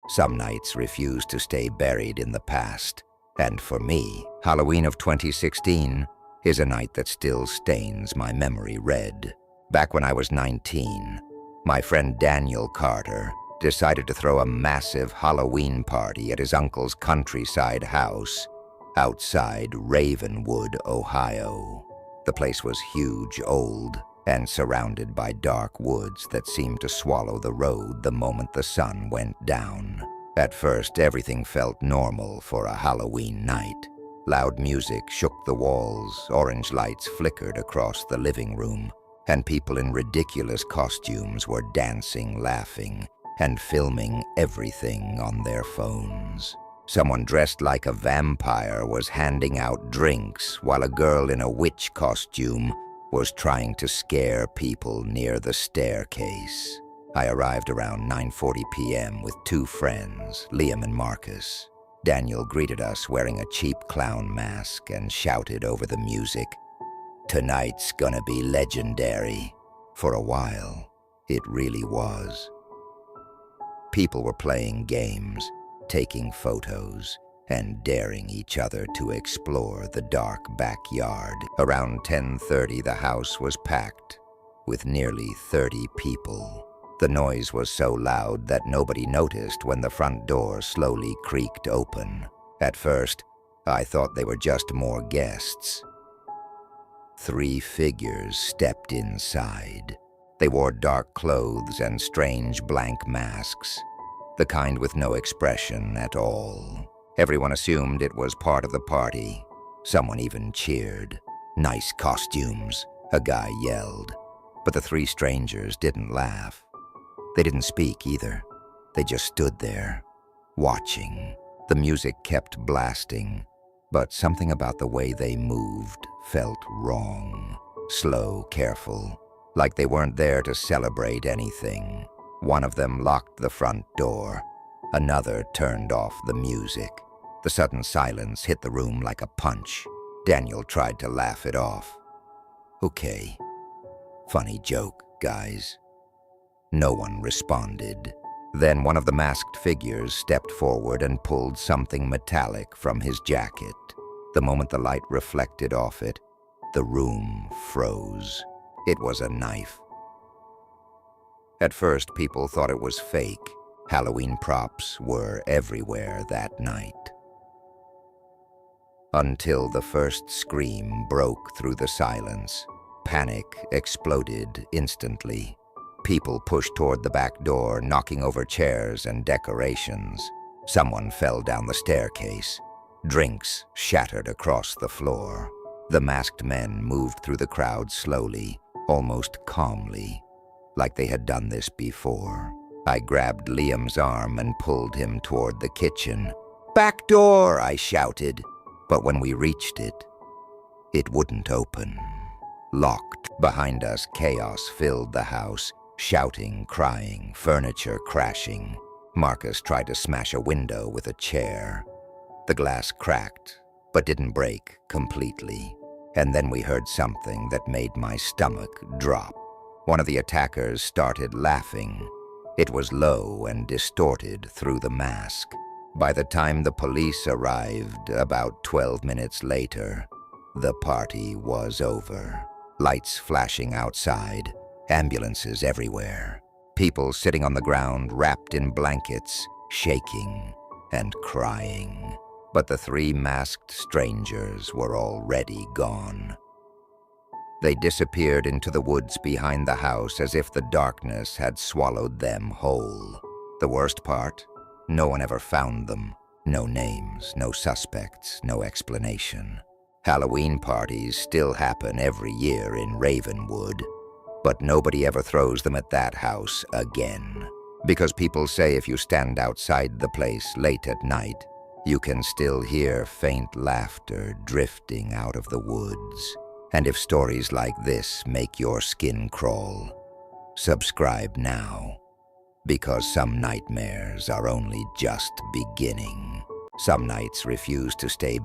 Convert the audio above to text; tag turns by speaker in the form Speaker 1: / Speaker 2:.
Speaker 1: Some nights refuse to stay buried in the past. And for me, Halloween of 2016 is a night that still stains my memory red. Back when I was 19, my friend Daniel Carter decided to throw a massive Halloween party at his uncle's countryside house outside Ravenwood, Ohio. The place was huge, old, and surrounded by dark woods that seemed to swallow the road the moment the sun went down. At first, everything felt normal for a Halloween night. Loud music shook the walls, orange lights flickered across the living room, and people in ridiculous costumes were dancing, laughing, and filming everything on their phones. Someone dressed like a vampire was handing out drinks, while a girl in a witch costume was trying to scare people near the staircase. I arrived around 9:40 p.m. with two friends, Liam and Marcus. Daniel greeted us wearing a cheap clown mask and shouted over the music, "Tonight's gonna be legendary." For a while, it really was. People were playing games, taking photos, and daring each other to explore the dark backyard. Around 10:30, the house was packed with nearly 30 people. The noise was so loud that nobody noticed when the front door slowly creaked open. At first, I thought they were just more guests. 3 figures stepped inside. They wore dark clothes and strange blank masks, the kind with no expression at all. Everyone assumed it was part of the party. Someone even cheered. "Nice costumes," a guy yelled. But the 3 strangers didn't laugh. They didn't speak either. They just stood there, watching. The music kept blasting, but something about the way they moved felt wrong. Slow, careful, like they weren't there to celebrate anything. One of them locked the front door. Another turned off the music. The sudden silence hit the room like a punch. Daniel tried to laugh it off. "Okay. Funny joke, guys." No one responded. Then one of the masked figures stepped forward and pulled something metallic from his jacket. The moment the light reflected off it, the room froze. It was a knife. At first, people thought it was fake. Halloween props were everywhere that night. Until the first scream broke through the silence. Panic exploded instantly. People pushed toward the back door, knocking over chairs and decorations. Someone fell down the staircase. Drinks shattered across the floor. The masked men moved through the crowd slowly, almost calmly, like they had done this before. I grabbed Liam's arm and pulled him toward the kitchen. "Back door!" I shouted. But when we reached it, it wouldn't open. Locked. Behind us, chaos filled the house, shouting, crying, furniture crashing. Marcus tried to smash a window with a chair. The glass cracked, but didn't break completely. And then we heard something that made my stomach drop. One of the attackers started laughing. It was low and distorted through the mask. By the time the police arrived, about 12 minutes later, the party was over. Lights flashing outside, ambulances everywhere, people sitting on the ground wrapped in blankets, shaking and crying. But the 3 masked strangers were already gone. They disappeared into the woods behind the house as if the darkness had swallowed them whole. The worst part? No one ever found them. No names, no suspects, no explanation. Halloween parties still happen every year in Ravenwood, but nobody ever throws them at that house again. Because people say if you stand outside the place late at night, you can still hear faint laughter drifting out of the woods. And if stories like this make your skin crawl, subscribe now, because some nightmares are only just beginning. Some nights refuse to stay